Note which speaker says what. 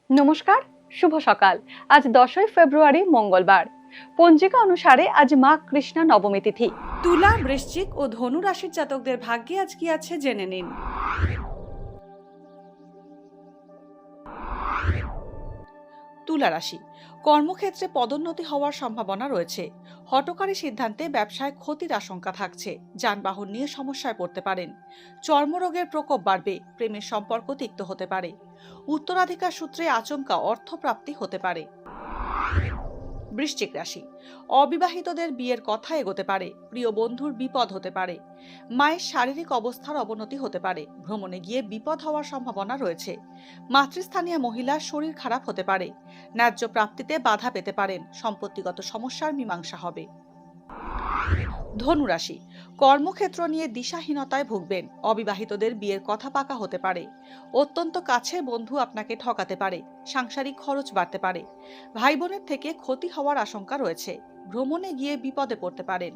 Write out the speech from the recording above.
Speaker 1: নমস্কার, শুভ সকাল। আজ 10ই ফেব্রুয়ারি মঙ্গলবার। পঞ্জিকা অনুসারে আজ মা কৃষ্ণা নবমী তিথি। তুলা, বৃশ্চিক ও ধনু রাশির জাতকদের ভাগ্যে আজ কি আছে জেনে নিন। তুলা রাশি, কর্মক্ষেত্রে পদোন্নতি হওয়ার সম্ভাবনা রয়েছে। হঠকারী সিদ্ধান্তে ব্যবসায় ক্ষতির আশঙ্কা থাকছে। যানবাহন নিয়ে সমস্যায় পড়তে পারেন। চর্মরোগের প্রকোপ বাড়বে। প্রেমের সম্পর্ক তিক্ত হতে পারে। উত্তরাধিকার সূত্রে আচমকা অর্থপ্রাপ্তি হতে পারে। বৃশ্চিক রাশি, অবিবাহিতদের বিয়ের কথা এগোতে পারে। প্রিয় বন্ধুর বিপদ হতে পারে। মায়ের শারীরিক অবস্থার অবনতি হতে পারে। ভ্রমণে গিয়ে বিপদ হওয়ার সম্ভাবনা রয়েছে। মাতৃস্থানীয় মহিলার শরীর খারাপ হতে পারে। ন্যায্য প্রাপ্তিতে বাধা পেতে পারেন। সম্পত্তিগত সমস্যার মীমাংসা হবে। ধনুরাশি, কর্মক্ষেত্র নিয়ে দিশাহীনতায় ভুগবেন। অবিবাহিতদের বিয়ের কথা পাকা হতে পারে। অত্যন্ত কাছের বন্ধু আপনাকে ঠকাতে পারে। সাংসারিক খরচ বাড়তে পারে। ভাই বোনের থেকে ক্ষতি হওয়ার আশঙ্কা রয়েছে। ভ্রমণে গিয়ে বিপদে পড়তে পারেন।